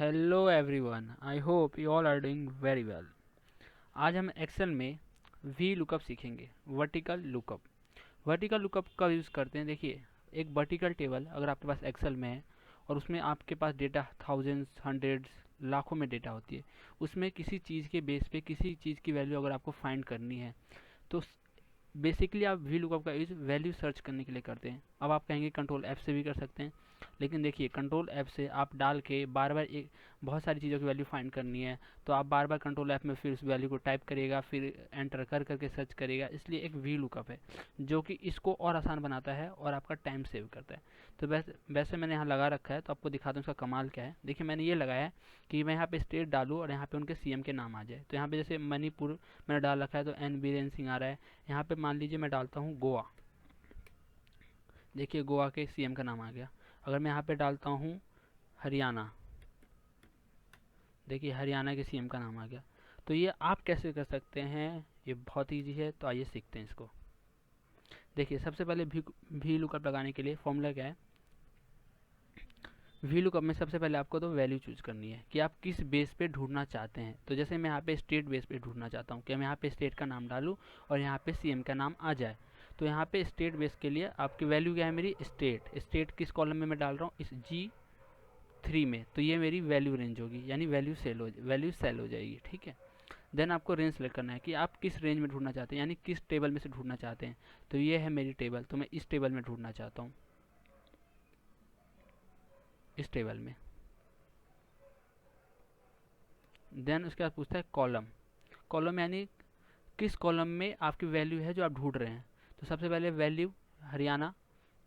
Hello everyone, I hope you all are doing very well. आज हम Excel में V lookup सीखेंगे। Vertical lookup. Vertical lookup कब use करते हैं? देखिए, एक वर्टिकल टेबल अगर आपके पास एक्सेल में है और उसमें आपके पास डेटा थाउजेंड्स, हंड्रेड्स, लाखों में डेटा होती है, उसमें किसी चीज़ के बेस पे किसी चीज़ की वैल्यू अगर आपको फाइंड करनी है तो बेसिकली आप वी लुकअप का यूज़ वैल्यू सर्च करने के लिए करते हैं। अब आप कहेंगे कंट्रोल एफ से भी कर सकते हैं, लेकिन देखिए कंट्रोल एफ से आप डाल के बार बार एक बहुत सारी चीज़ों की वैल्यू फाइंड करनी है, तो आप बार बार कंट्रोल एफ में फिर उस वैल्यू को टाइप करिएगा, फिर एंटर कर करके सर्च करिएगा। इसलिए एक वी लुकअप है जो कि इसको और आसान बनाता है और आपका टाइम सेव करता है। तो वैसे मैंने यहाँ लगा रखा है, तो आपको दिखाता हूँ इसका कमाल क्या है। देखिए, मैंने ये लगाया है कि मैं यहाँ पे स्टेट डालूँ और यहाँ पे उनके सीएम के नाम आ जाए। तो यहाँ पे जैसे मणिपुर मैंने डाल रखा है तो एन बीरेन सिंह आ रहा है। यहाँ पे मान लीजिए मैं डालता हूँ गोवा। देखिए, गोवा के सीएम का नाम आ गया। अगर मैं यहाँ पे डालता हूँ हरियाणा, देखिए हरियाणा के सीएम का नाम आ गया। तो ये आप कैसे कर सकते हैं? ये बहुत ईजी है, तो आइए सीखते हैं इसको। देखिए, सबसे पहले भी लुकअप लगाने के लिए फॉर्मूला क्या है? वी लुकअप में सबसे पहले आपको तो वैल्यू चूज करनी है कि आप किस बेस पे ढूंढना चाहते हैं। तो जैसे मैं यहाँ पे स्टेट बेस पे ढूंढना चाहता हूँ कि मैं यहाँ पे स्टेट का नाम डालूँ और यहाँ पे सीएम का नाम आ जाए। तो यहाँ पे स्टेट बेस के लिए आपकी वैल्यू क्या है? मेरी स्टेट। स्टेट किस कॉलम में मैं डाल रहा हूँ? इस G3 में। तो ये मेरी वैल्यू रेंज होगी, यानी वैल्यू सेल हो जाएगी। ठीक है। देन आपको रेंज सेलेक्ट करना है कि आप किस रेंज में ढूंढना चाहते हैं, यानी किस टेबल में से ढूंढना चाहते हैं। तो ये है मेरी टेबल, तो मैं इस टेबल में ढूंढना चाहता हूँ, इस टेबल में। देन उसके बाद पूछता है कॉलम। कॉलम यानी किस कॉलम में आपकी वैल्यू है जो आप ढूंढ रहे हैं। तो सबसे पहले वैल्यू हरियाणा,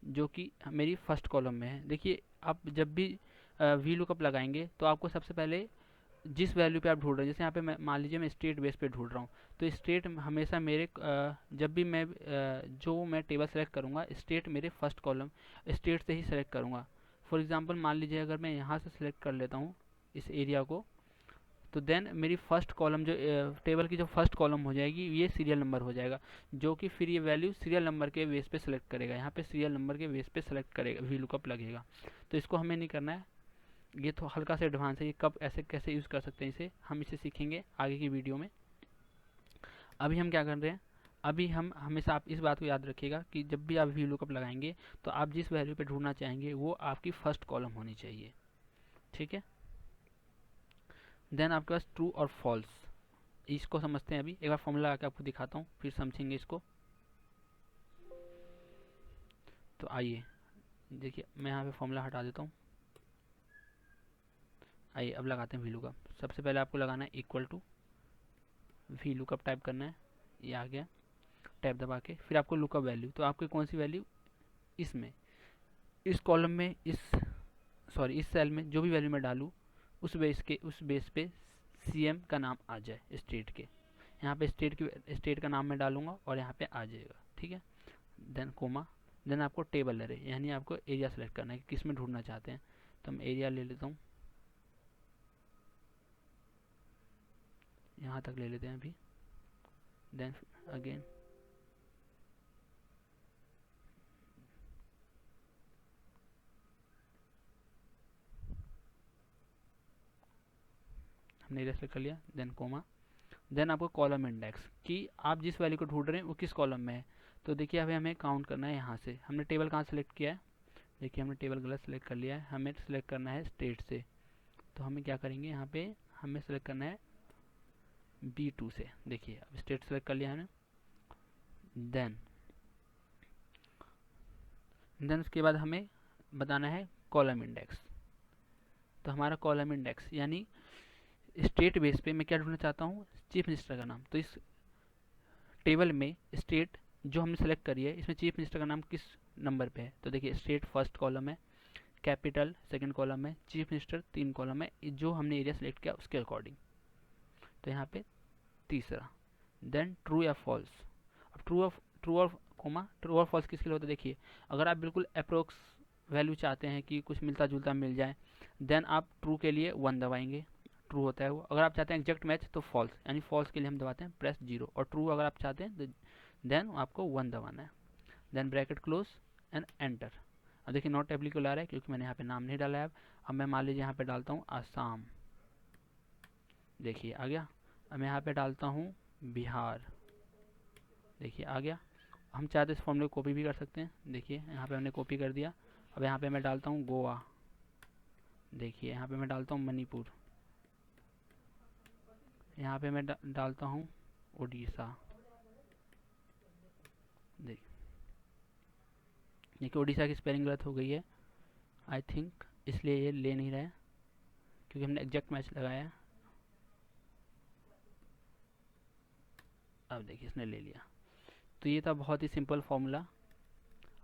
जो कि मेरी फर्स्ट कॉलम में है। देखिए, आप जब भी वी लुकअप लगाएंगे तो आपको सबसे पहले जिस वैल्यू पे आप ढूंढ रहे हैं, जैसे यहाँ पे मान लीजिए मैं स्टेट बेस पे ढूंढ रहा हूँ, तो स्टेट हमेशा मेरे जब भी मैं जो मैं टेबल सेलेक्ट करूँगा, स्टेट मेरे फर्स्ट कॉलम स्टेट से ही सेलेक्ट करूँगा। फॉर एग्जांपल मान लीजिए अगर मैं यहाँ से सेलेक्ट कर लेता हूँ इस एरिया को, तो देन मेरी फर्स्ट कॉलम जो टेबल की जो फर्स्ट कॉलम हो जाएगी, ये सीरियल नंबर हो जाएगा, जो कि फिर ये वैल्यू सीरियल नंबर के बेस पे सेलेक्ट करेगा। यहाँ पे सीरियल नंबर के बेस पे सेलेक्ट करेगा, वी लुकअप लगेगा। तो इसको हमें नहीं करना है, ये तो हल्का से एडवांस है। ये कब ऐसे कैसे यूज़ कर सकते हैं इसे, हम इसे सीखेंगे आगे की वीडियो में। अभी हम क्या कर रहे हैं? अभी हम हमेशा आप इस बात को याद रखिएगा कि जब भी आप वी लुकअप लगाएंगे तो आप जिस वैल्यू पे ढूंढना चाहेंगे वो आपकी फर्स्ट कॉलम होनी चाहिए। ठीक है। देन आपके पास ट्रू और फॉल्स, इसको समझते हैं। अभी एक बार फॉर्मूला लगा के आपको दिखाता हूँ, फिर समझेंगे इसको। तो आइए, देखिए मैं यहाँ पे फॉर्मूला हटा देता हूँ। आइए अब लगाते हैं वी लुकअप। सबसे पहले आपको लगाना है equal to, V lookup type करना है, ये आ गया। टैब दबा के फिर आपको लुकअप वैल्यू, तो आपकी कौन सी वैल्यू? इसमें, इस कॉलम में, इस सेल में जो भी वैल्यू मैं डालूँ उस बेस पे सीएम का नाम आ जाए स्टेट के। यहाँ पे स्टेट का नाम मैं डालूंगा और यहाँ पे आ जाएगा। ठीक है। Then comma. देन आपको टेबल एरे, यानी आपको एरिया सेलेक्ट करना है कि किस में ढूंढना चाहते हैं। तो मैं एरिया ले लेता हूँ, यहाँ तक ले लेते हैं अभी। देन अगेन हमने एरिया सेलेक्ट कर लिया। Then comma. देन आपको कॉलम इंडेक्स, कि आप जिस वैल्यू को ढूंढ रहे हैं वो किस कॉलम में है। तो देखिए अभी हमें काउंट करना है यहाँ से। हमने टेबल कहाँ सेलेक्ट किया है? देखिए हमने टेबल गलत सेलेक्ट कर लिया है, हमें सेलेक्ट करना है स्टेट से। तो हमें क्या करेंगे, यहाँ पे हमें सेलेक्ट करना है B2 से। देखिए अब स्टेट सेलेक्ट कर लिया है। देन उसके बाद हमें बताना है कॉलम इंडेक्स। तो हमारा कॉलम इंडेक्स यानी स्टेट बेस पे मैं क्या ढूंढना चाहता हूँ? चीफ मिनिस्टर का नाम। तो इस टेबल में स्टेट जो हमने सेलेक्ट करी है, इसमें चीफ मिनिस्टर का नाम किस नंबर पे है? तो देखिए स्टेट फर्स्ट कॉलम है, कैपिटल सेकंड कॉलम है, चीफ मिनिस्टर 3 कॉलम है, जो हमने एरिया सेलेक्ट किया उसके अकॉर्डिंग। तो यहाँ पे तीसरा। देन ट्रू या फॉल्स। अब ट्रू और फॉल्स किसके लिए होता है? देखिए अगर आप बिल्कुल अप्रोक्स वैल्यू चाहते हैं कि कुछ मिलता जुलता मिल जाए, देन आप ट्रू के लिए 1 दबाएंगे, ट्रू होता है वो। अगर आप चाहते हैं एग्जैक्ट मैच तो फॉल्स, यानी फॉल्स के लिए हम दबाते हैं प्रेस 0। और ट्रू अगर आप चाहते हैं तो देन आपको 1 दबाना है। Then bracket close and enter. अब देखिए नॉट एप्लीकेबल आ रहा है क्योंकि मैंने यहाँ पे नाम नहीं डाला है। अब मैं मान लीजिए यहाँ पे डालता हूँ असम, देखिए आ गया। अब मैं यहाँ पे डालता हूँ बिहार, देखिए आ गया। हम चाहे तो इस फॉर्मूले को कॉपी भी कर सकते हैं, देखिए यहाँ पे हमने कॉपी कर दिया। अब यहाँ पे मैं डालता हूँ गोवा, देखिए यहाँ पे मैं डालता हूँ मणिपुर, यहाँ पे मैं डालता हूँ उड़ीसा, देखिए उड़ीसा की स्पेलिंग गलत हो गई है आई थिंक, इसलिए ये ले नहीं रहा है क्योंकि हमने एग्जैक्ट मैच लगाया है। अब देखिए इसने ले लिया। तो ये था बहुत ही सिंपल फॉर्मूला।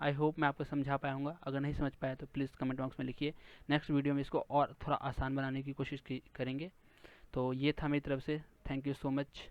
आई होप मैं आपको समझा पाया हूँगा। अगर नहीं समझ पाया तो प्लीज़ कमेंट बॉक्स में लिखिए। नेक्स्ट वीडियो में इसको और थोड़ा आसान बनाने की कोशिश करेंगे। तो ये था मेरी तरफ से, थैंक यू सो मच।